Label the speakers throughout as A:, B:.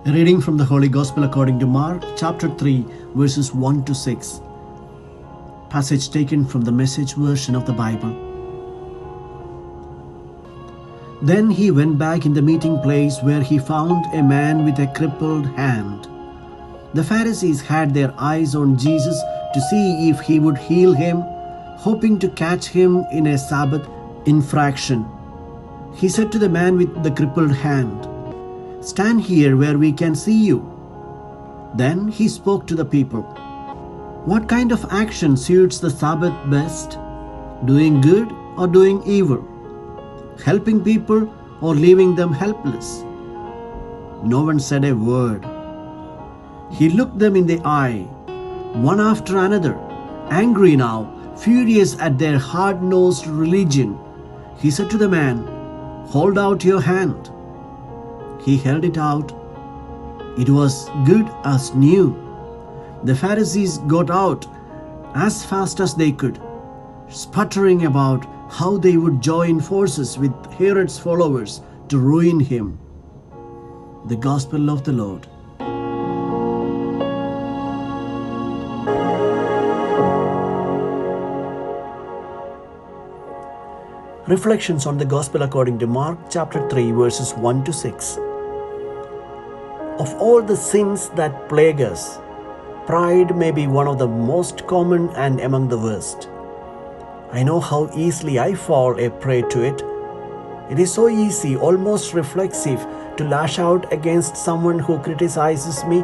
A: A reading from the Holy Gospel according to Mark, chapter 3, verses 1 to 6. Passage taken from the Message version of the Bible. Then he went back in the meeting place where he found a man with a crippled hand. The Pharisees had their eyes on Jesus to see if he would heal him, hoping to catch him in a Sabbath infraction. He said to the man with the crippled hand, "Stand here where we can see you." Then he spoke to the people. What kind of action suits the Sabbath best? Doing good or doing evil? Helping people or leaving them helpless? No one said a word. He looked them in the eye, one after another, angry now, furious at their hard-nosed religion. He said to the man, "Hold out your hand." He held it out. It was good as new. The Pharisees got out as fast as they could, sputtering about how they would join forces with Herod's followers to ruin him. The Gospel of the Lord. Reflections on the Gospel according to Mark chapter 3 verses 1 to 6. Of all the sins that plague us, pride may be one of the most common and among the worst. I know how easily I fall a prey to it. It is so easy, almost reflexive, to lash out against someone who criticizes me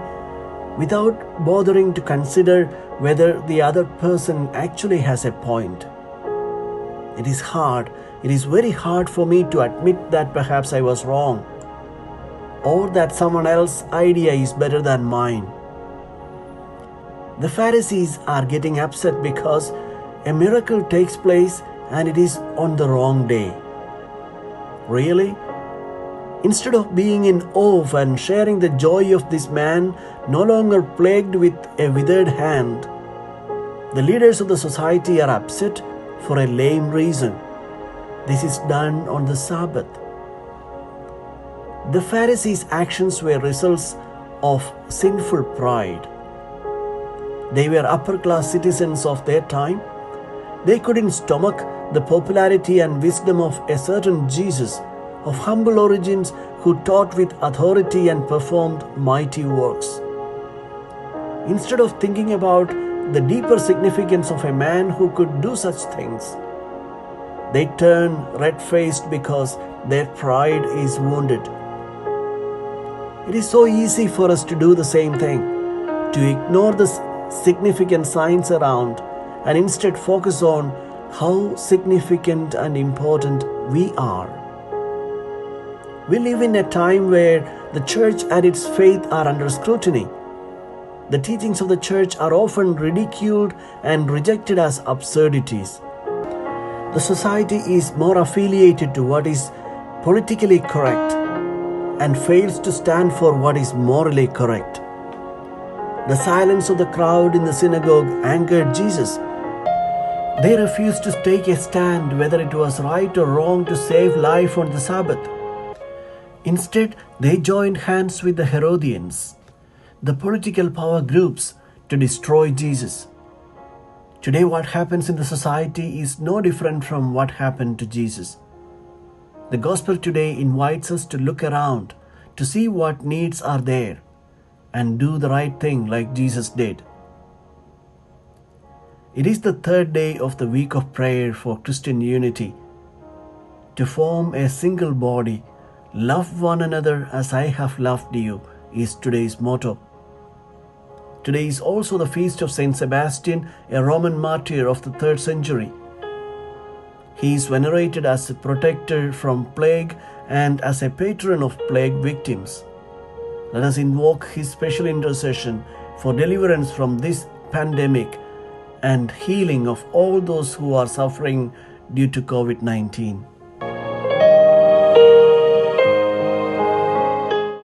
A: without bothering to consider whether the other person actually has a point. It is very hard for me to admit that perhaps I was wrong, or that someone else's idea is better than mine. The Pharisees are getting upset because a miracle takes place and it is on the wrong day. Really? Instead of being in awe and sharing the joy of this man no longer plagued with a withered hand, the leaders of the society are upset for a lame reason. This is done on the Sabbath. The Pharisees' actions were results of sinful pride. They were upper-class citizens of their time. They couldn't stomach the popularity and wisdom of a certain Jesus of humble origins who taught with authority and performed mighty works. Instead of thinking about the deeper significance of a man who could do such things, they turn red-faced because their pride is wounded. It is so easy for us to do the same thing, to ignore the significant signs around and instead focus on how significant and important we are. We live in a time where the church and its faith are under scrutiny. The teachings of the church are often ridiculed and rejected as absurdities. The society is more affiliated to what is politically correct and fails to stand for what is morally correct. The silence of the crowd in the synagogue angered Jesus. They refused to take a stand whether it was right or wrong to save life on the Sabbath. Instead, they joined hands with the Herodians, the political power groups, to destroy Jesus. Today, what happens in the society is no different from what happened to Jesus. The Gospel today invites us to look around, to see what needs are there, and do the right thing like Jesus did. It is the third day of the week of prayer for Christian unity. To form a single body, love one another as I have loved you, is today's motto. Today is also the feast of Saint Sebastian, a Roman martyr of the 3rd century. He is venerated as a protector from plague and as a patron of plague victims. Let us invoke his special intercession for deliverance from this pandemic and healing of all those who are suffering due to COVID-19.